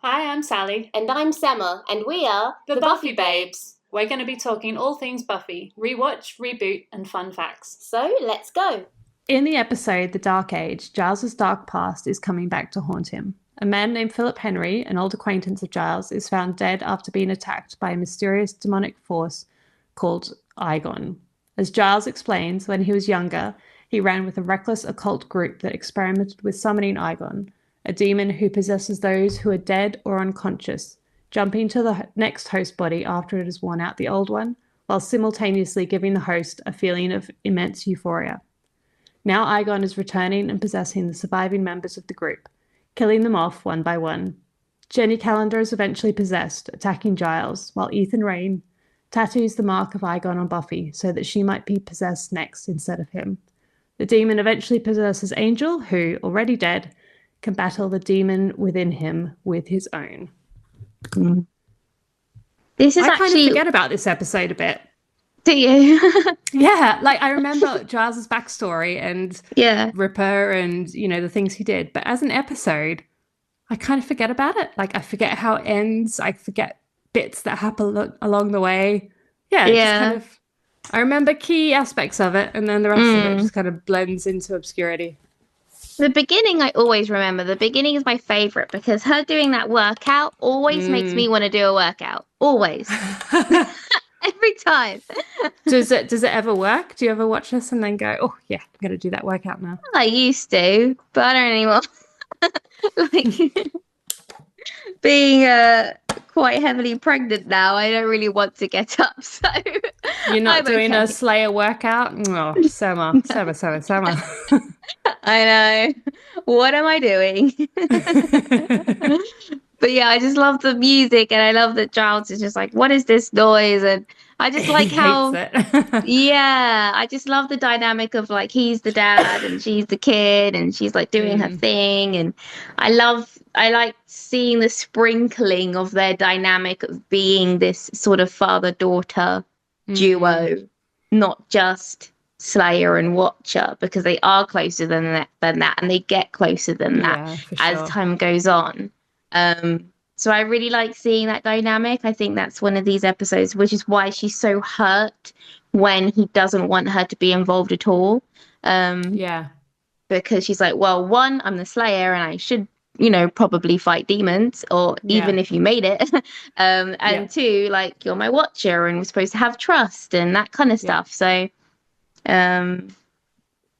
Hi, I'm Sally. And I'm Semma, and we are The Buffy Babes. We're going to be talking all things Buffy, rewatch, reboot, and fun facts. So let's go. In the episode The Dark Age, Giles's dark past is coming back to haunt him. A man named Philip Henry, an old acquaintance of Giles, is found dead after being attacked by a mysterious demonic force called Igon. As Giles explains, when he was younger, he ran with a reckless occult group that experimented with summoning Igon, a demon who possesses those who are dead or unconscious, jumping to the next host body after it has worn out the old one, while simultaneously giving the host a feeling of immense euphoria. Now Igon is returning and possessing the surviving members of the group, killing them off one by one. Jenny Calendar is eventually possessed, attacking Giles, while Ethan Rayne tattoos the mark of Igon on Buffy so that she might be possessed next instead of him. The demon eventually possesses Angel, who, already dead, can battle the demon within him with his own. This is I actually... kind of forget about this episode a bit. Do you? Yeah, like I remember Giles's backstory and Yeah. Ripper and, the things he did. But as an episode, I kind of forget about it. Like I forget how it ends. I forget bits that happen along the way. Yeah, just kind of, I remember key aspects of it, and then the rest of it just kind of blends into obscurity. The beginning I always remember. The beginning is my favourite because her doing that workout always makes me want to do a workout. Always. Every time. Does it ever work? Do you ever watch this and then go, oh yeah, I'm gonna do that workout now? I used to, but I don't anymore. Like being quite heavily pregnant now, I don't really want to get up. So you're not doing a Slayer workout? Oh, Semma. I know. What am I doing? But yeah, I just love the music, and I love that Giles is just like, what is this noise? And I just like how, yeah, I just love the dynamic of like, he's the dad and she's the kid and she's like doing her thing. And I like seeing the sprinkling of their dynamic of being this sort of father-daughter duo, not just Slayer and Watcher, because they are closer than that, and they get closer than that as time goes on. So I really like seeing that dynamic. I think that's one of these episodes, which is why she's so hurt when he doesn't want her to be involved at all. Because she's like, well, one, I'm the Slayer and I should, probably fight demons, or even if you made it. And two, like, you're my Watcher and we're supposed to have trust and that kind of stuff. So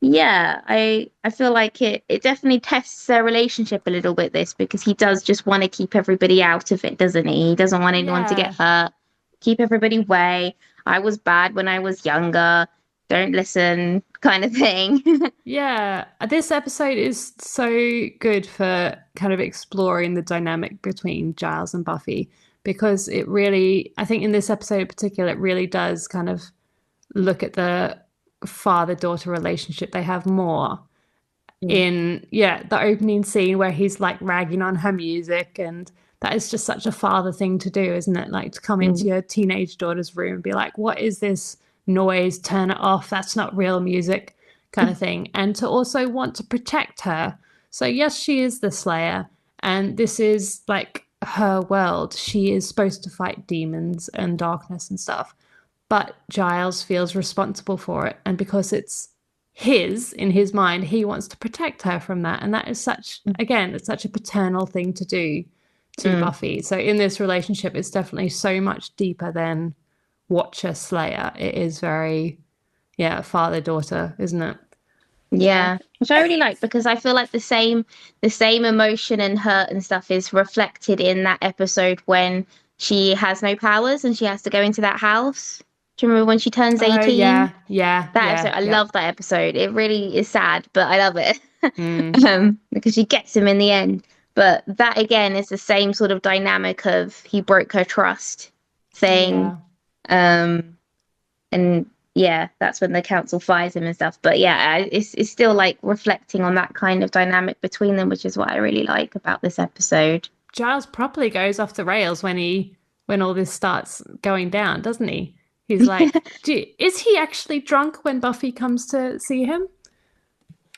yeah, I feel like it definitely tests their relationship a little bit, this, because he does just want to keep everybody out of it, doesn't he? He doesn't want anyone to get hurt, keep everybody away. I was bad when I was younger, don't listen, kind of thing. Yeah, this episode is so good for kind of exploring the dynamic between Giles and Buffy, because it really, I think in this episode in particular, it really does kind of look at the father-daughter relationship they have more in the opening scene where he's like ragging on her music, and that is just such a father thing to do, isn't it? Like to come into your teenage daughter's room and be like, what is this noise, turn it off, that's not real music, kind of thing. And to also want to protect her. So yes, she is the Slayer and this is like her world. She is supposed to fight demons and darkness and stuff, but Giles feels responsible for it, and because it's in his mind, he wants to protect her from that. And that is it's such a paternal thing to do to Buffy. So in this relationship, it's definitely so much deeper than Watcher Slayer. It is very father-daughter, isn't it? Yeah, which I really like, because I feel like the same emotion and hurt and stuff is reflected in that episode when she has no powers and she has to go into that house. Do you remember when she turns 18? That episode. I love that episode. It really is sad, but I love it. Because she gets him in the end. But that again is the same sort of dynamic of he broke her trust thing. And yeah, that's when the council fires him and stuff. But yeah, it's still like reflecting on that kind of dynamic between them, which is what I really like about this episode. Giles properly goes off the rails when all this starts going down, doesn't he? He's like, is he actually drunk when Buffy comes to see him?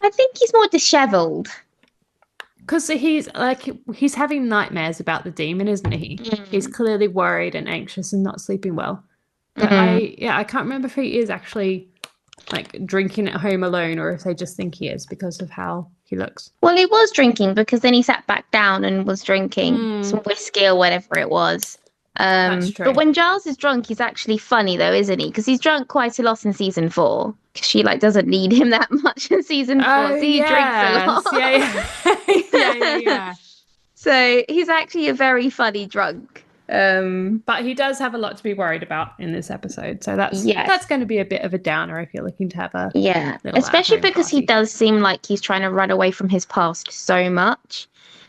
I think he's more disheveled. because he's having nightmares about the demon, isn't he? He's Mm. clearly worried and anxious and not sleeping well. But Mm. I can't remember if he is actually like drinking at home alone or if they just think he is because of how he looks. Well, he was drinking because then he sat back down and was drinking some Mm, whiskey or whatever it was. that's But true. when Giles is drunk, he's actually funny though, isn't he? Because he's drunk quite a lot in season 4. 'Cause she like doesn't need him that much in season 4, Oh so he drinks a yes, lot. yeah. So he's actually a very funny drunk. But he does have a lot to be worried about in this episode, so that's Yes. going to be a bit of a downer if you're looking to have a Yeah, little especially at-home because he party. does seem like he's trying to run away from his past so much.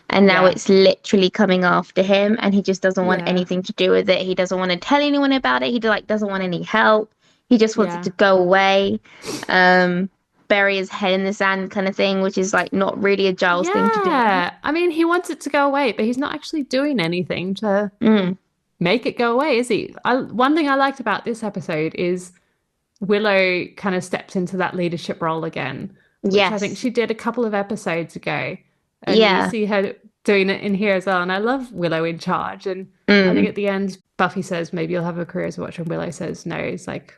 And now Yeah, it's literally coming after him, and he just doesn't want yeah, anything to do with it. He doesn't want to tell anyone about it. He like doesn't want any help. He just wants it yeah, to go away. Um, Bury his head in the sand kind of thing, which is like not really a Giles thing to do. yeah. I mean, he wants it to go away, but he's not actually doing anything to Mm, make it go away, is he? One thing I liked about this episode is Willow kind of steps into that leadership role again, which I think yes. she did a couple of episodes ago. And we Yeah. see her doing it in here as well. And I love Willow in charge. And I think Mm, at the end, Buffy says, maybe you'll have a career as a watcher. And Willow says, no, it's like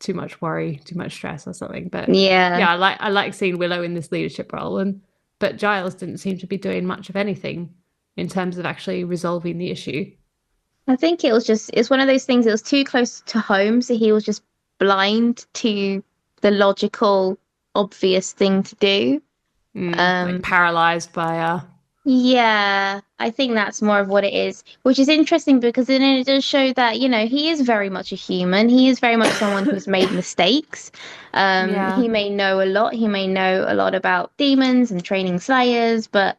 too much worry, too much stress or something. But yeah. yeah, I like seeing Willow in this leadership role. But Giles didn't seem to be doing much of anything in terms of actually resolving the issue. I think it's one of those things that was too close to home, so he was just blind to the logical, obvious thing to do. Like Um, paralyzed by yeah, I think that's more of what it is, which is interesting because then it does show that, he is very much a human. He is very much someone who's made mistakes. yeah. He may know a lot. He may know a lot about demons and training slayers, but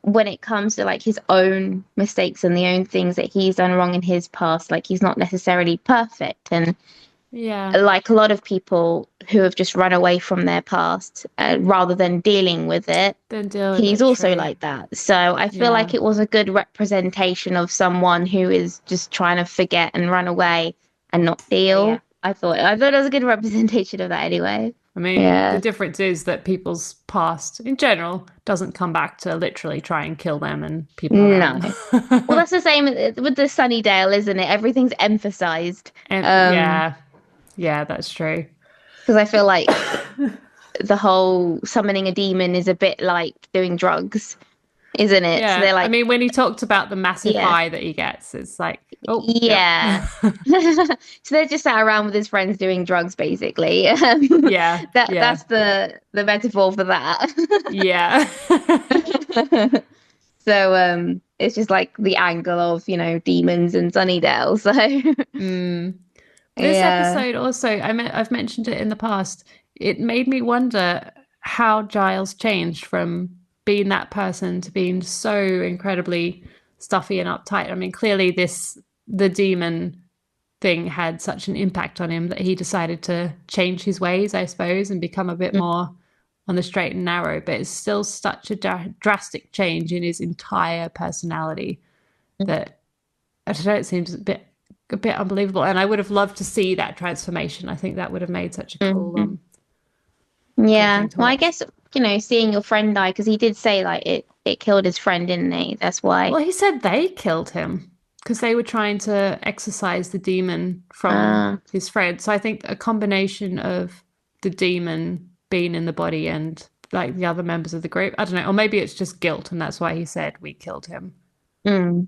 when it comes to like his own mistakes and the own things that he's done wrong in his past, like he's not necessarily perfect. And Yeah. like a lot of people who have just run away from their past rather than dealing with it, Then deal with he's it. also True. like that. So I feel Yeah. like it was a good representation of someone who is just trying to forget and run away and not deal. I thought it was a good representation of that anyway. I mean, the Yeah. difference is that people's past in general doesn't come back to literally try and kill them and people around No. Well, them. that's the same with the Sunnydale, isn't it? Everything's emphasized. And Um, yeah, that's true. because I feel like the whole summoning a demon is a bit like doing drugs, isn't it? So Yeah. they're I like, mean, when he talked about the massive yeah, high that he gets, it's like, oh, yep. yeah. So they're just sat around with his friends doing drugs, basically. Yeah, That's the metaphor for that. yeah. So it's just like the angle of, demons and Sunnydale. So Mm. This yeah. episode also, I've mentioned it in the past. It made me wonder how Giles changed from being that person to being so incredibly stuffy and uptight. I mean, clearly the demon thing had such an impact on him that he decided to change his ways, I suppose, and become a bit more on the straight and narrow. But it's still such a drastic change in his entire personality that I don't know, it seems a bit unbelievable. And I would have loved to see that transformation. I think that would have made such a Mhm. cool Yeah. thing to Well, I watch. guess, seeing your friend die, because he did say like it killed his friend, didn't he? That's why. Well, he said they killed him because they were trying to exorcise the demon from Uh, his friend. So I think a combination of the demon being in the body and like the other members of the group, I don't know, or maybe it's just guilt and that's why he said we killed him. mm,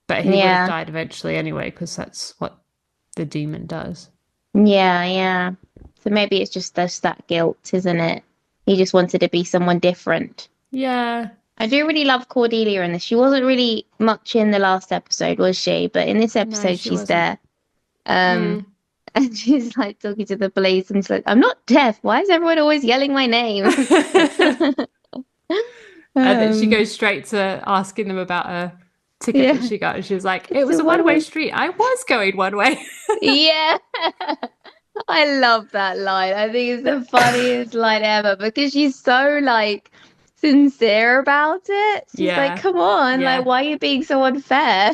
But he would have yeah. died eventually anyway because that's what the demon does. Yeah, yeah. So maybe it's just that guilt, isn't it? He just wanted to be someone different. Yeah. I do really love Cordelia in this. She wasn't really much in the last episode, was she? But in this No, episode, she she's wasn't. there. Um, Mm. and she's like talking to the police, and she's like, "I'm not deaf. Why is everyone always yelling my name?" And then she Um, goes straight to asking them about a ticket that yeah, she got. And she was like, it it's was a a one-way one-way. street. I was going one way. Yeah. I love that line. I think it's the funniest line ever because she's so like sincere about it. She's like, Yeah. come on, like, Yeah. why are you being so unfair?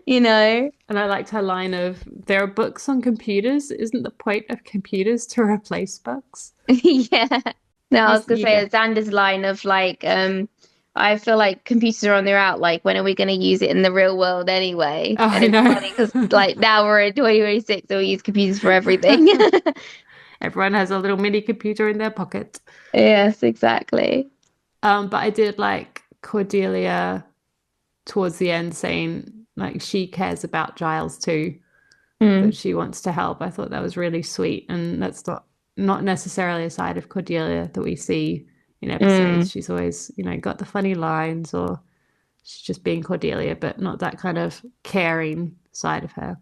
You know? And I liked her line of, there are books on computers. Isn't the point of computers to replace books? Yeah. No, I was He's gonna say eager. Xander's line of like, I feel like computers are on their out. Like, when are we going to use it in the real world anyway? Oh, And I it's know. funny because, like, now we're in 2026, so we use computers for everything. Everyone has a little mini computer in their pocket. Yes, exactly. But I did like Cordelia towards the end saying like she cares about Giles too, Mm, that she wants to help. I thought that was really sweet, and that's not necessarily a side of Cordelia that we see in episodes. mm. She's always, got the funny lines, or she's just being Cordelia, but not that kind of caring side of her.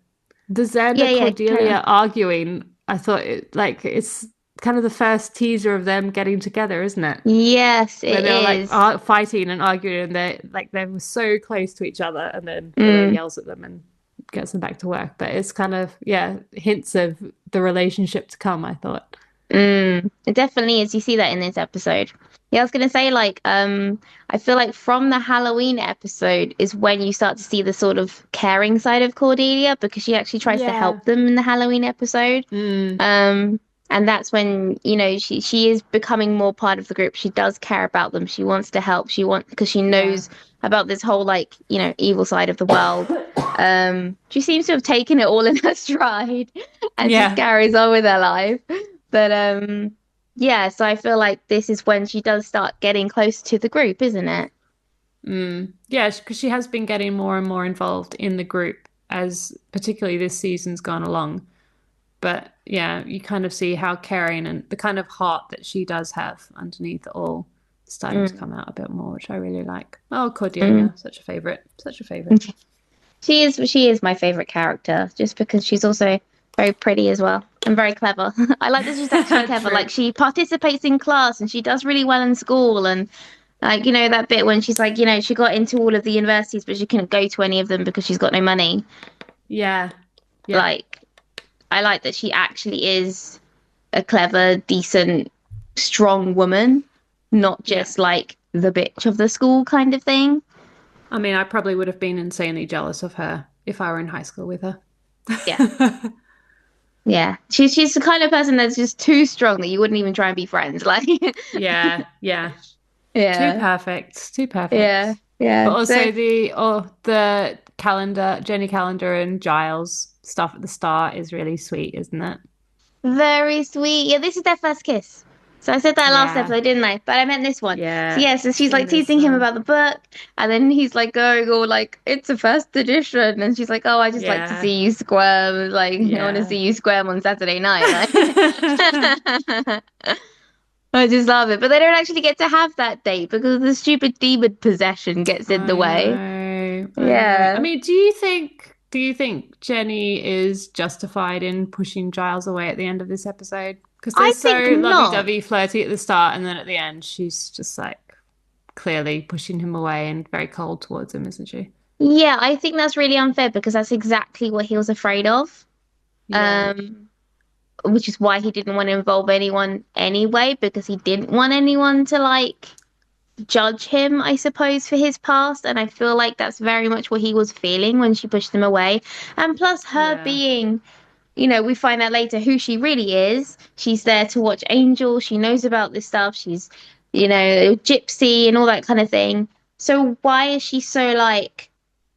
The Yeah, Xander yeah, carry on. Cordelia arguing, I thought it's kind of the first teaser of them getting together, isn't it? Yes, Where it they're like is. fighting and arguing, and they were so close to each other, and then Willow Mm, yells at them and gets them back to work. But it's kind of, hints of the relationship to come, I thought. it definitely is. You see that in this episode. Yeah, I was gonna say, like, I feel like from the Halloween episode is when you start to see the sort of caring side of Cordelia, because she actually tries to Yeah. help them in the Halloween episode. Mm, Um, and that's when, she is becoming more part of the group. She does care about them. She wants to help. Because she yeah. knows about this whole, like, evil side of the world. She seems to have taken it all in her stride and just Yeah. carries on with her life. But yeah, so I feel like this is when she does start getting close to the group, isn't it? Yeah, because she has been getting more and more involved in the group as particularly this season's gone along. But yeah, you kind of see how caring and the kind of heart that she does have underneath it all starting to Mm, come out a bit more, which I really like. Oh, mm. Cordelia, such a favorite, such a favorite. She is my favorite character just because she's also very pretty as well and very clever. I like that she's actually clever. True. Like, she participates in class and she does really well in school, and like, that bit when she's like, she got into all of the universities but she couldn't go to any of them because she's got no money. Yeah, yeah, Like, I like that she actually is a clever, decent, strong woman, not yeah. just like the bitch of the school kind of thing. I mean, I probably would have been insanely jealous of her if I were in high school with her. Yeah. Yeah, she's the kind of person that's just too strong that you wouldn't even try and be friends. Like, Yeah, yeah. Too yeah, perfect, too yeah, perfect. But yeah. So also the calendar, Jenny Calendar and Giles stuff at the start is really sweet, isn't it? very sweet. Yeah, this is their first kiss. So I said that last Yeah, episode, didn't I? But I meant this one. So yeah. yeah, so she's In like this, teasing him about the book, and then he's like going all like, "It's a first edition," and she's like, "Oh, I just like to yeah, see you squirm. Like, I want to yeah. see you squirm on Saturday night." Like, I just love it. But they don't actually get to have that date because the stupid demon possession gets in the I way. know, I know. I Yeah. mean, do you think Jenny is justified in pushing Giles away at the end of this episode? Because they're I think so not. lovey-dovey, flirty at the start, and then at the end, she's just like clearly pushing him away and very cold towards him, isn't she? Yeah, I think that's really unfair because that's exactly what he was afraid of. Yeah, Um, which is why he didn't want to involve anyone anyway, because he didn't want anyone to like judge him, I suppose, for his past. And I feel like that's very much what he was feeling when she pushed him away. And plus, her yeah, being, we find out later who she really is. She's there to watch Angel. She knows about this stuff. She's, gypsy and all that kind of thing. So why is she so like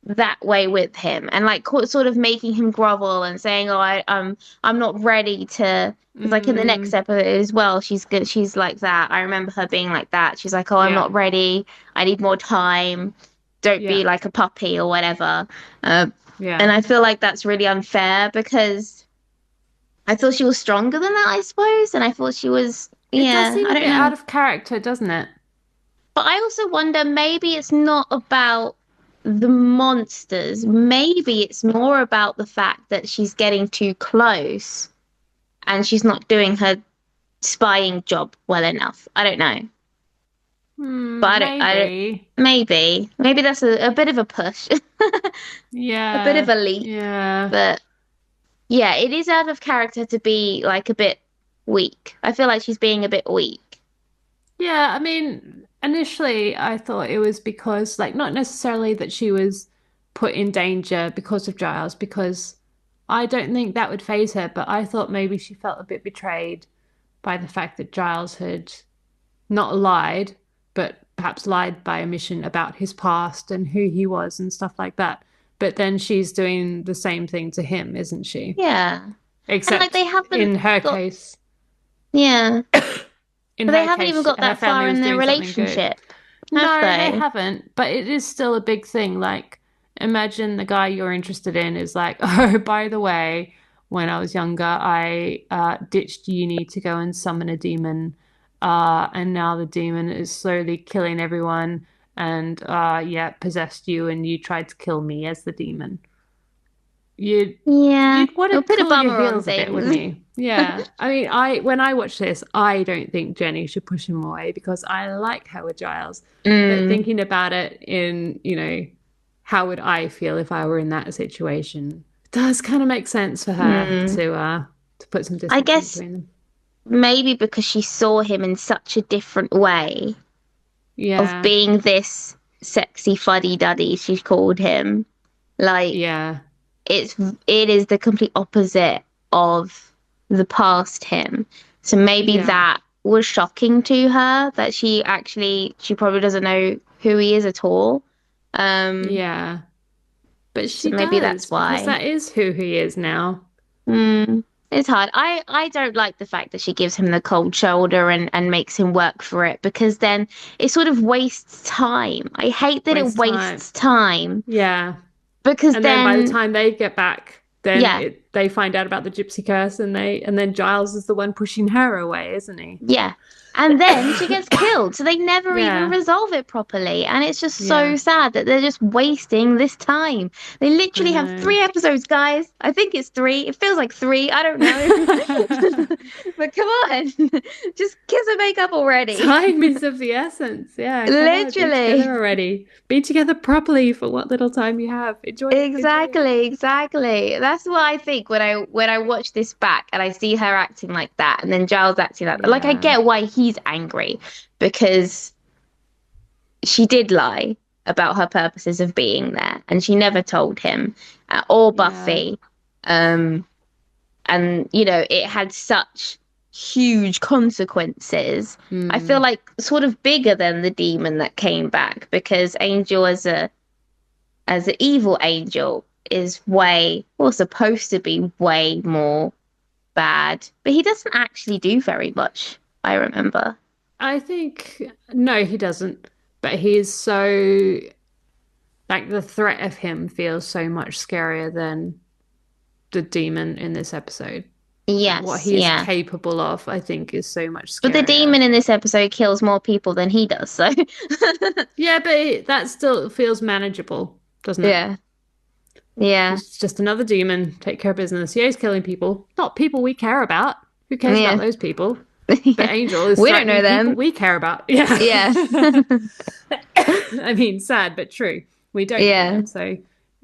that way with him and like sort of making him grovel and saying, "Oh, I'm not ready to." Because like in the next mm, episode as well, she's good. She's like that. I remember her being like that. She's like, "Oh, I'm yeah, not ready. I need more time. Don't be yeah, like a puppy or whatever." Uh, yeah. and I feel like that's really unfair because I thought she was stronger than that, I suppose. And I thought she was, It does yeah, seem I a don't bit know. out of character, doesn't it? But I also wonder maybe it's not about the monsters. Maybe it's more about the fact that she's getting too close and she's not doing her spying job well enough. I don't know. But I don't, Maybe. maybe that's a bit of a push, a bit of Yeah, a leap. yeah. But yeah, it is out of character to be like a bit weak. I feel like she's being a bit weak. Yeah, I mean, initially I thought it was because, like, not necessarily that she was put in danger because of Giles, because I don't think that would phase her, but I thought maybe she felt a bit betrayed by the fact that Giles had not lied, but perhaps lied by omission about his past and who he was and stuff like that. But then she's doing the same thing to him, isn't she? Yeah. And like Except they haven't in her got, case, yeah, in but they her haven't even case, got her that far family was in their doing something good. relationship, have No, they they? haven't, but it is still a big thing. Like, imagine the guy you're interested in is like, oh, by the way, when I was younger, I ditched uni to go and summon a demon, and now the demon is slowly killing everyone, and yeah, possessed you, and you tried to kill me as the demon. You'd Yeah, you'd want it'll to put a cool your bummer on heels a bit, wouldn't things. you? Yeah. I mean, I when I watch this, I don't think Jenny should push him away because I like her with Giles. But Mm, thinking about it in, how would I feel if I were in that situation? Does kind of make sense for her mm. to put some I distance in guess between them. maybe because she saw him in such a different way of Yeah. being this sexy fuddy-duddy, she called him. Like Yeah. it's it is the complete opposite of the past him. So maybe Yeah. that was shocking to her that she probably doesn't know who he is at all. Um, Yeah. But so she maybe that's does because why. that is who he is now. Mm, it's hard. I don't like the fact that she gives him the cold shoulder and makes him work for it because then it sort of wastes time. I hate that it Waste time. wastes time Yeah. because And then by the then time they get back, then yeah, they find out about the gypsy curse, and then Giles is the one pushing her away, isn't he? yeah. And then she gets killed. So they never even Yeah, resolve it proproperly. And it's just yeah, so sad that they're just wasting this time. They I literally have know. 3 episodes, guys. I think it's three. It feels like three. I don't know. But come on. Just kiss and make up already. Time is of the essence. Yeah, come on, be together Literally. already. Be together properly for what little time you have. Enjoy it, enjoy it. Exactly, exactly. That's what I think when I watch this back and I see her acting like that and then Giles acting like that. Like I Yeah, get why he's angry because she did lie about her purposes of being there and she never told him or yeah. Buffy. Um and it had such huge consequences. I feel Hmm. like sort of bigger than the demon that came back because Angel as an evil angel is way, or supposed to be way more bad. But he doesn't actually do very much, I remember. I think no, he doesn't. But he is so like the threat of him feels so much scarier than the demon in this episode. Like what Yes, he is yeah. capable of, I think, is so much But the scarier. demon in this episode kills more people than he does, so Yeah, but that still feels manageable, doesn't it? yeah. Yeah. It's just another demon. Take care of business. Yeah, he's killing people. Not people we care about. Who cares about Yeah. those people? But Yeah. Angel is We don't know threatening people them. we care about. Yeah. Yeah. I mean, sad but true. We don't know Yeah. them, so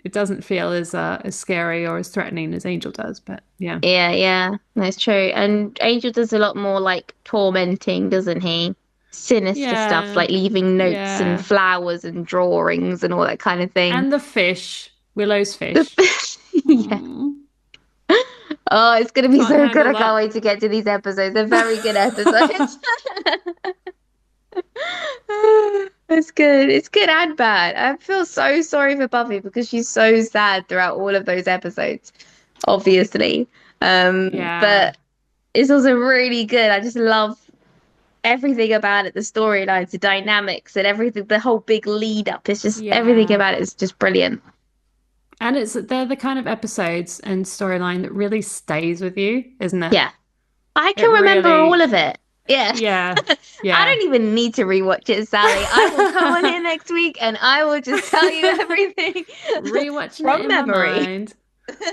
it doesn't feel as scary or as threatening as Angel does. But yeah, Yeah, yeah. That's true. And Angel does a lot more like tormenting, doesn't he? Sinister stuff, yeah, like leaving notes and yeah. flowers and drawings and all that kind of thing. And the fish, Willow's The fish. yeah. Mm, Oh, it's gonna be can't so good. handle I can't that. wait to get to these episodes. They're very good episodes. It's good. It's good and bad. I feel so sorry for Buffy because she's so sad throughout all of those episodes, obviously. Yeah, But it's also really good. I just love everything about it, the storylines, the dynamics, and everything, the whole big lead up. It's just everything yeah. about it is just brilliant. And they're the kind of episodes and storyline that really stays with you, isn't it? Yeah. I It can remember all really, of it. Yeah. yeah, I yeah. don't even need to rewatch it, Sally. I will come on here next week and I will just tell you everything Rewatching it from in my memory. mind.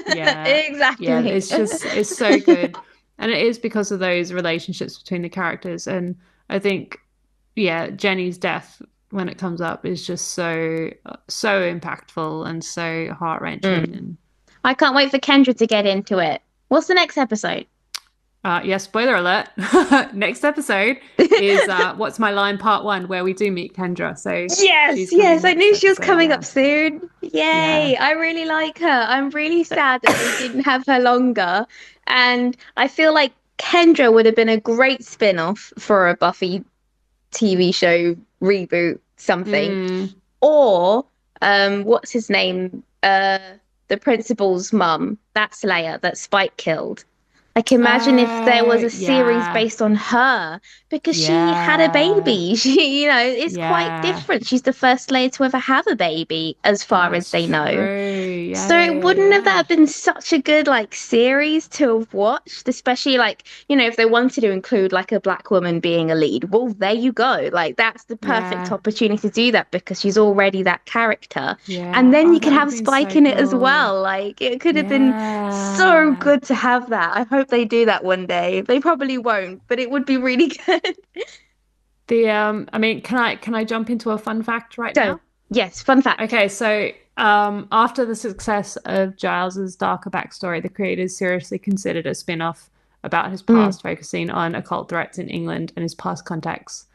Yeah, yeah. Exactly. It's so good, and it is because of those relationships between the characters. And I think, yeah, Jenny's death when it comes up is just so impactful and so heart wrenching. Mm. And I can't wait for Kendra to get into it. What's the next episode? yeah, spoiler alert. Next episode is What's My Line Part 1, where we do meet Kendra. So Yes, she's coming yes, I next knew she was episode. coming up Yeah, soon. yeah, Yay, I really like her. I'm really sad that they didn't have her longer. And I feel like Kendra would have been a great spin-off for a Buffy TV show reboot something. Mm. Or what's his name? The principal's mum, that Slayer that Spike killed. Like, imagine if there was a series Yeah. based on her because she had a Yeah. baby. She, it's quite Yeah. different. She's the first Slayer to ever have a baby, as far as That's they know. true. Yeah, So yeah, it yeah, wouldn't have yeah. that been such a good like series to have watched, especially like, if they wanted to include like a black woman being a lead. Well, there you go. Like that's the perfect Yeah. opportunity to do that because she's already that character. And Yeah. then Oh, you could that would have have been Spike so in it as cool. well. Like it could have been so Yeah. good to have that. I hope they do that one day. They probably won't, but it would be really good. I mean, can I jump into a fun fact right So, now? yes, fun fact. Okay, so after the success of Giles's darker backstory, the creators seriously considered a spin-off about his Mm, past, focusing on occult threats in England and his past contacts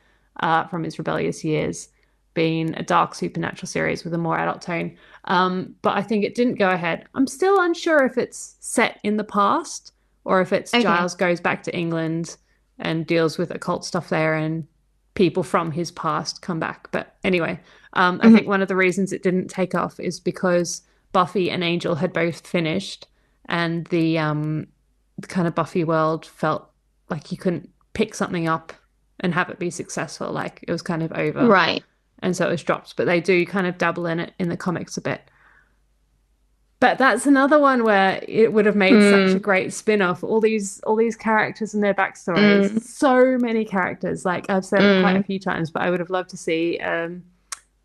from his rebellious years, being a dark supernatural series with a more adult tone. But I think it didn't go ahead. I'm still unsure if it's set in the past or if it's okay. Giles goes back to England and deals with occult stuff there and people from his past come back. But anyway, I think Mhm. one of the reasons it didn't take off is because Buffy and Angel had both finished, and the kind of Buffy world felt like you couldn't pick something up and have it be successful. Like it was kind of over, Right. and so it was dropped. But they do kind of dabble in it in the comics a bit. But that's another one where it would have made such a Mm, great spin-off. All these characters and their backstories. mm, So many characters. Like I've said it quite a mm, few times, but I would have loved to see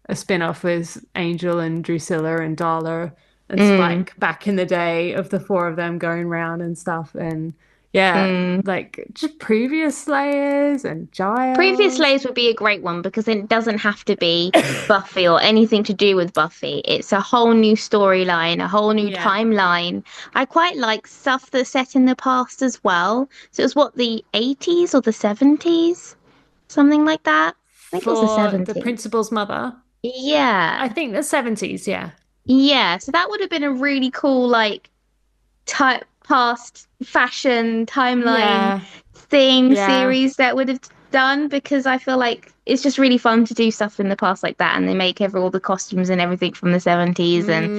a spin-off with Angel and Drusilla and Darla and mm. Spike back in the day of the four of them going round and stuff. And yeah, Mm. like just previous Slayers and Previous Giles. Layers would be a great one because it doesn't have to be Buffy or anything to do with Buffy. It's a whole new storyline, a whole new Yeah. timeline. I quite like stuff that's set in the past as well. So it was what, the 80s or the 70s? Something like that. I think it was the For the 70s. principal's mother, I Yeah. think the 70s, yeah. Yeah. So that would have been a really cool, like, type past fashion timeline Yeah. thing Yeah. series that would have done because I feel like it's just really fun to do stuff in the past like that and they make all the costumes and everything from the 70s and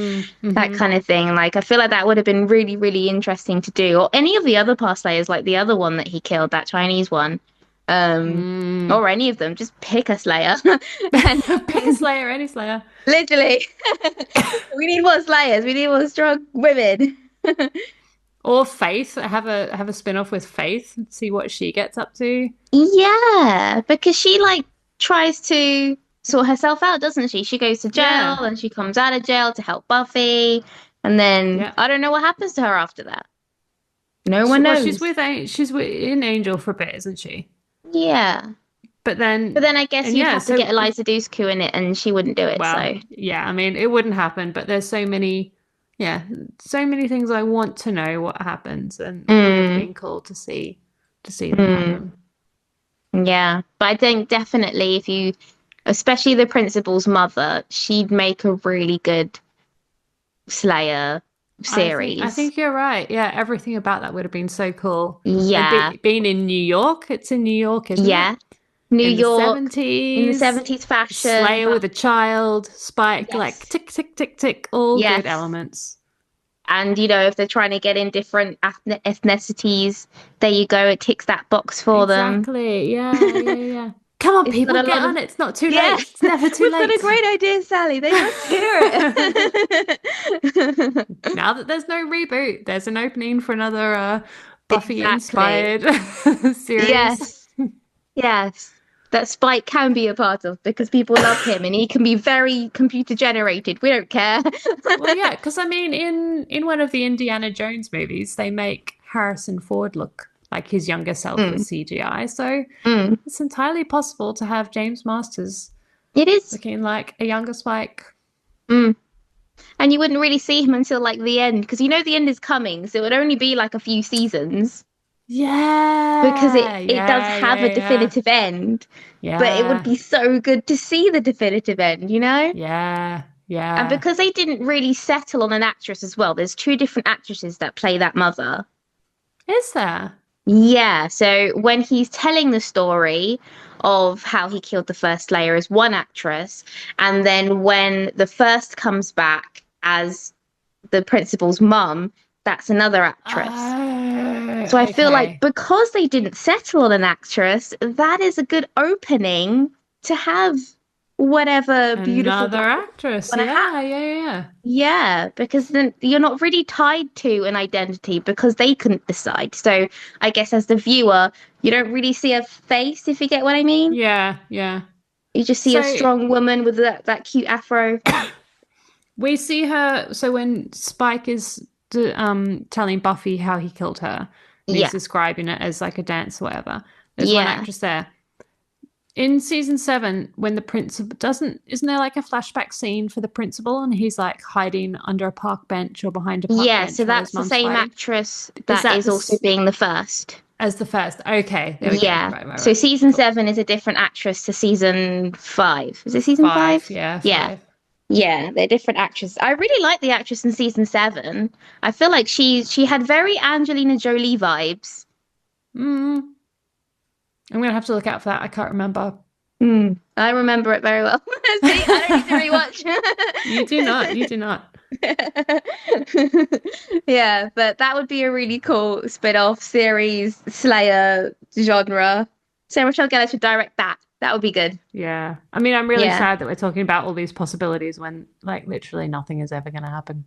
that Mm-hmm. kind of thing. Like I feel like that would have been really, really interesting to do. Or any of the other past layers, like the other one that he killed, that Chinese one. Um Mm. or any of them, just pick a Slayer. And Pick a Slayer, any Slayer. literally we need more Slayers, we need more strong women. Or Faith. Have a spin-off with Faith. See what she gets up to. Yeah, because she like tries to sort herself out, doesn't she? She goes to jail Yeah. and she comes out of jail to help Buffy, and then Yeah. I don't know what happens to her after that. No one She's knows. with in Angel for a bit, isn't she? Yeah. But But then then I guess and you'd yeah, have to get so Eliza Dushku in it and she wouldn't do it, well, so yeah, I mean it wouldn't happen, but there's so many yeah, so many things I want to know what happens and it would have mm, been cool to see them mm, happen. yeah. But I think definitely if you especially the principal's mother, she'd make a really good Slayer I series. think you're right. Yeah, everything about that would have been so cool. And Yeah. being in New York, it's in New York, isn't it? Yeah. New In the York in the 70s, 70s fashion, Slayer but with a child, Spike, like yes, tick, tick, tick, tick, all good yes. elements. And if they're trying to get in different ethnicities, there you go. It ticks that box for them. Exactly. Yeah, yeah, yeah. Come on, It's got people, a get lot of on it. It's not too yeah. late. It's never too We've got a late. great idea, Sally. They must hear it. Now that there's no reboot, there's an opening for another Buffy Exactly. inspired series. Yes. Yes. That Spike can be a part of because people love him and he can be very computer generated. We don't care. Well, yeah, because I mean, in one of the Indiana Jones movies, they make Harrison Ford look like his younger self with Mm, CGI. So mm. it's entirely possible to have James Masters It is. looking like a younger Spike. Mm. And you wouldn't really see him until like the end because the end is coming, so it would only be like a few seasons because Yeah, it does yeah, have yeah, a yeah, definitive end. But it would yeah, be so good to see the definitive end. yeah, And yeah. because they didn't really settle on an actress as well, there's two different actresses that play that mother. Is there? Yeah, so when he's telling the story, of how he killed the first Slayer is one actress, and then when the first comes back as the principal's mum, that's another actress. Oh, So I feel like okay. because they didn't settle on an actress, that is a good opening to have whatever beautiful Another girl actress. you want to have. Yeah, yeah, yeah. Yeah, because then you're not really tied to an identity because they couldn't decide. So I guess as the viewer, you don't really see a face, if you get what I mean. Yeah, yeah. You just see a So strong woman with that cute afro. we see her. So when Spike is telling Buffy how he killed her, and he's Yeah, describing it as like a dance or whatever, there's one yeah. actress there. In season 7, when the principal isn't there like a flashback scene for the principal and he's like hiding under a park bench or behind a park Yeah, so bench while his that's the mom's same fighting? actress Is that that is also this being the first. as the first? Okay, there we go. Yeah. Right, right, So right. season Cool. 7 is a different actress to season 5. Is it season 5? 5, yeah, Yeah. 5. Yeah, they're different actresses. I really like the actress in season 7. I feel like she had very Angelina Jolie vibes. Mm, I'm gonna have to look out for that. I can't remember. I remember it very well. See, I don't need to You do not. You rewatch. do not. Yeah, but that would be a really cool spin-off series, Slayer genre. Sarah Michelle Gellar should direct that. That would be good. Yeah. I mean, I'm really Yeah. sad that we're talking about all these possibilities when like literally nothing is ever gonna happen.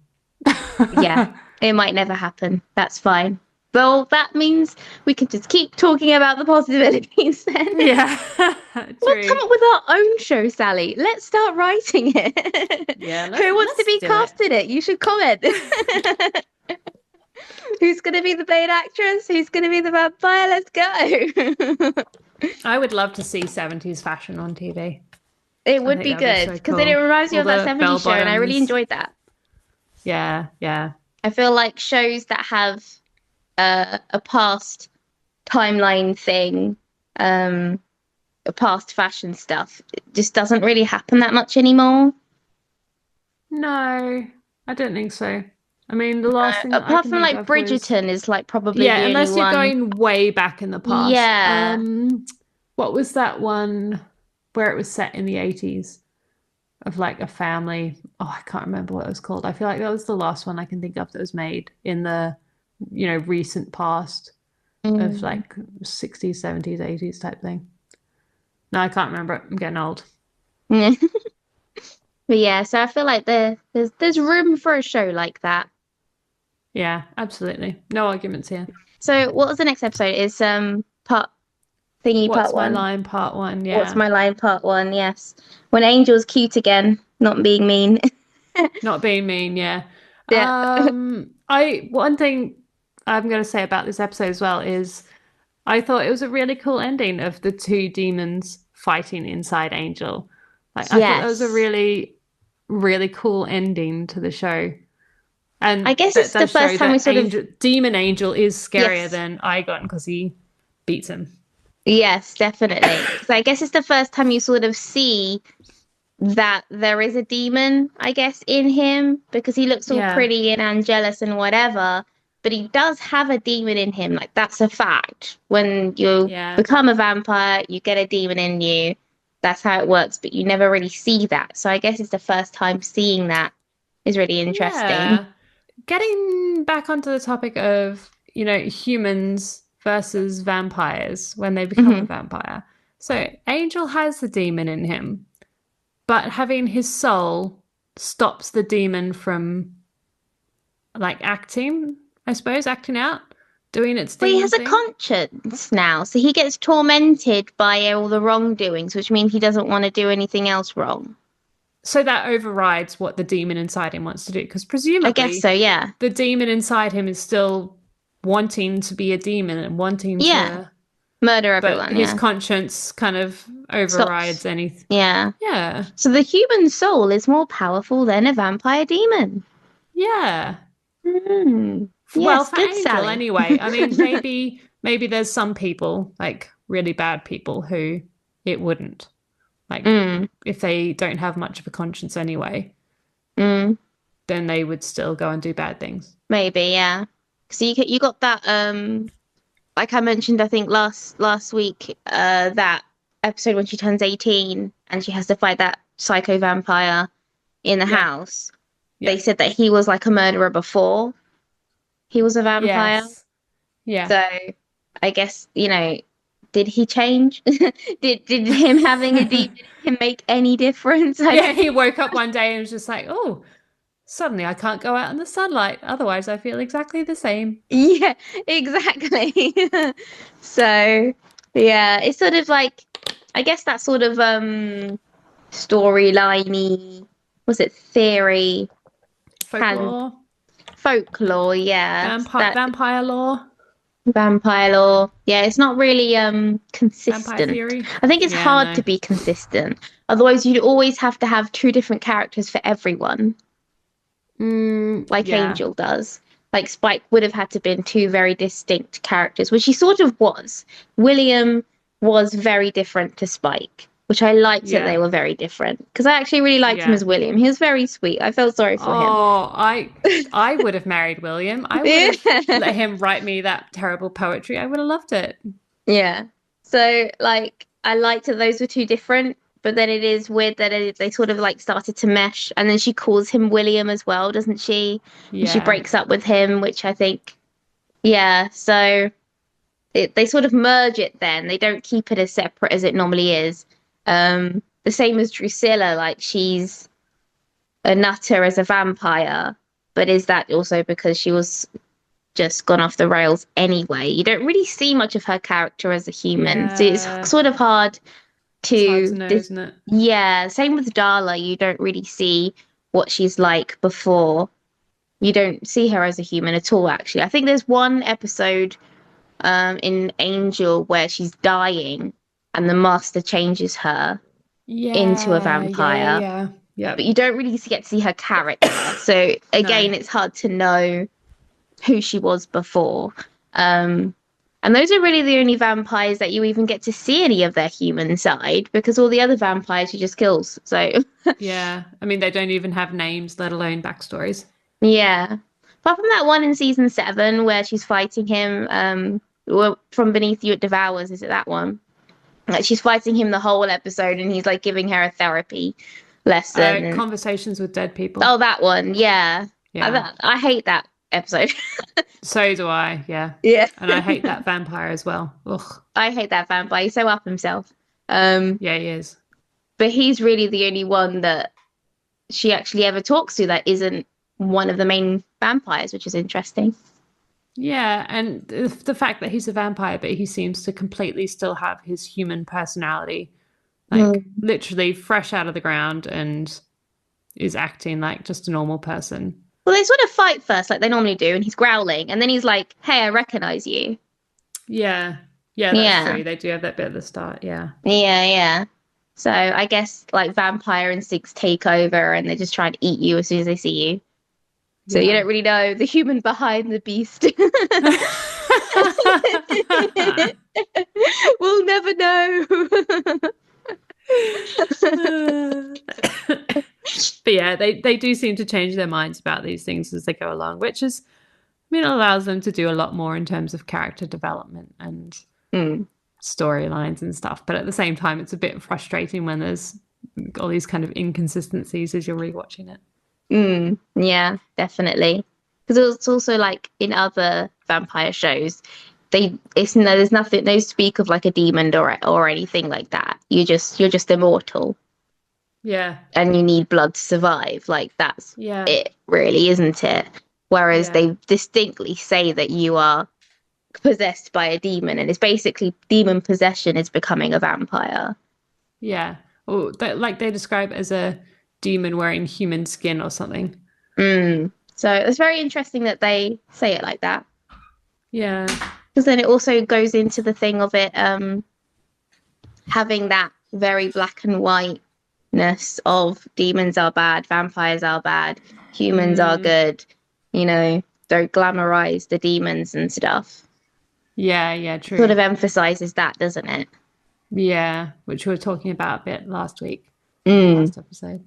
Yeah, it might never happen. That's fine. Well, that means we can just keep talking about the possibilities then. Yeah. We'll come True. up with our own show, Sally. Let's start writing it. Yeah, Who wants to let's be do it. cast in it? You should comment. Who's going to be the main actress? Who's going to be the vampire? Let's go. I would love to see 70s fashion on TV. It I would think be that'd be good so because then it cool. reminds you All of that the bell 70s show, and I really bottoms. enjoyed that. Yeah, yeah. I feel like shows that have a past timeline thing, a past fashion stuff, it just doesn't really happen that much anymore. No, I don't think so. I mean, the last thing that I Apart can from think like of was Bridgerton is like probably yeah, the only unless you're one. going way back in the past. Yeah. What was that one where it was set in the 80s of like a family? Oh, I can't remember what it was called. I feel like that was the last one I can think of that was made in the, recent past of Mm. like 60s, 70s, 80s type thing. No, I can't remember it. I'm getting old. Yeah. But yeah, so I feel like there's room for a show like that. Yeah, absolutely. No arguments here. So what was the next episode? Is part thingy part What's my one. line? Part one. What's Yeah. my line part one? Yes. When Angel's cute again, not being mean. Not being mean. Yeah. Yeah. One thing I'm going to say about this episode as well is I thought it was a really cool ending of the two demons fighting inside Angel. Like I thought that was a Yes. really, really cool ending to the show. I And guess that it's the does show first time we that sort of Demon Angel is scarier yes. than Igon because he beats him. Yes, definitely. So I guess it's the first time you sort of see that there is a demon, I guess, in him because he looks all Yeah. pretty and angelous and whatever, but he does have a demon in him. Like that's a fact. When you Yeah. become a vampire, you get a demon in you. That's how it works, but you never really see that. So I guess it's the first time seeing that is really interesting. Yeah. Getting back onto the topic of, humans versus vampires when they become a Hmm. vampire. So Angel has the demon in him, but having his soul stops the demon from like acting, I suppose, acting out, doing its Well, he demon has a thing. conscience now, so he gets tormented by all the wrongdoings, which means he doesn't want to do anything else wrong. So that overrides what the demon inside him wants to do, because I guess so, presumably yeah. the demon inside him is still wanting to be a demon and wanting Yeah. to, Murder but everyone, his yeah. conscience kind of overrides Stops. anything. Yeah. Yeah. So the human soul is more powerful than a vampire demon. Yeah. Hmm. Well, Yes, for good, Angel Sally. anyway. I mean, maybe there's some people, like really bad people, who it wouldn't. Like Mm, if they don't have much of a conscience anyway, mm, then they would still go and do bad things. maybe, yeah. So you got that like I mentioned I think last week that episode when she turns 18 and she has to fight that psycho vampire in the Yeah. house, Yeah. they said that he was like a murderer before he was a vampire. Yes. Yeah. So I guess, did he change? Did him having a demon in him make any difference? I Yeah, don't. he woke up one day and was just like, oh, suddenly I can't go out in the sunlight. Otherwise, I feel exactly the same. Yeah, exactly. So, yeah, it's sort of like, I guess that sort of storyliney, was it theory and Folklore, folklore, yeah. That vampire lore, vampire lore. Yeah, it's not really vampire consistent. theory. I think it's Yeah, hard no. to be consistent. Otherwise, you'd always have to have two different characters for everyone, like Yeah. Angel does. Like Spike would have had to been two very distinct characters, which he sort of was. William was very different to Spike, which I liked that they Yeah. were very different because I actually really liked him Yeah. as William. He was very sweet. I felt sorry for him. Oh, I would have married William. I would have let him write me that terrible poetry. I would have loved it. Yeah. So, like, I liked that those were two different, but then it is weird that they sort of like started to mesh. And then she calls him William as well, doesn't she? And she Yeah. breaks up with him, which I think, yeah. So they sort of merge it then. They don't keep it as separate as it normally is. The same as Drusilla, like, she's a nutter as a vampire, but is that also because she was just gone off the rails anyway? You don't really see much of her character as a human, so it's Yeah. sort of hard It's hard to to know, isn't it? yeah, same with Darla. You don't really see what she's like before. You don't see her as a human at all, actually. I think there's one episode in Angel where she's dying and the master changes her into a vampire, Yeah. but you don't really get to see her character. So again, No. it's hard to know who she was before. And those are really the only vampires that you even get to see any of their human side, because all the other vampires she just kills. So Yeah. I mean, they don't even have names, let alone backstories. yeah. Apart from that one in season 7 where she's fighting him, from beneath you it devours, is it that one? Like she's fighting him the whole episode and he's like giving her a therapy lesson. Conversations with dead people. Oh, that one, yeah. Yeah. I hate that episode. So do I, yeah. Yeah. And I hate that vampire as well. Ugh. I hate that vampire. He's so up himself. Yeah, he is. But he's really the only one that she actually ever talks to that isn't one of the main vampires, which is interesting. Yeah, and the fact that he's a vampire, but he seems to completely still have his human personality. Like, literally fresh out of the ground and is acting like just a normal person. Well, they sort of fight first, like they normally do, and he's growling, and then he's like, "Hey, I recognize you." Yeah. Yeah, that's true. They do have that bit at the start, yeah. Yeah. So I guess like vampire instincts take over, and they just try and eat you as soon as they see you. So you don't really know the human behind the beast. We'll never know. But yeah, they do seem to change their minds about these things as they go along, which is, I mean, it allows them to do a lot more in terms of character development and storylines and stuff. But at the same time, it's a bit frustrating when there's all these kind of inconsistencies as you're rewatching it. Yeah, definitely. Because it's also like in other vampire shows, there's nothing, no speak of like a demon or anything like that. You're just immortal. Yeah. And you need blood to survive. Like that's it, really, isn't it? Whereas they distinctly say that you are possessed by a demon, and it's basically demon possession is becoming a vampire. Yeah. Or like they describe it as a demon wearing human skin or something. So it's very interesting that they say it like that. Yeah. Because then it also goes into the thing of it having that very black and whiteness of demons are bad, vampires are bad, humans are good. Don't glamorize the demons and stuff. Yeah, true. Sort of emphasizes that, doesn't it? Yeah, which we were talking about a bit last week. Last episode.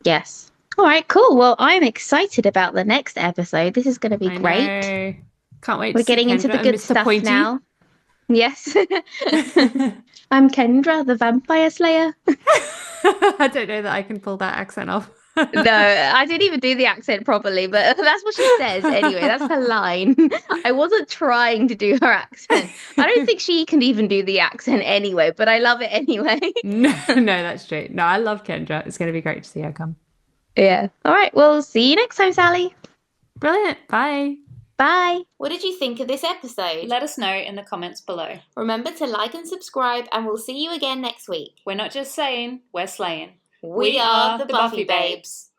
Yes. All right, cool. Well, I'm excited about the next episode. This is going to be great. Can't wait. We're getting into the good stuff now. Yes. I'm Kendra, the vampire slayer. I don't know that I can pull that accent off. No, I didn't even do the accent properly, but that's what she says anyway. That's her line. I wasn't trying to do her accent. I don't think she can even do the accent anyway, but I love it anyway. No, no, that's true. No, I love Kendra. It's going to be great to see her come. Yeah. All right. Well, see you next time, Sally. Brilliant. Bye. Bye. What did you think of this episode? Let us know in the comments below. Remember to like and subscribe, and we'll see you again next week. We're not just saying, we're slaying. We are the Buffy Babes.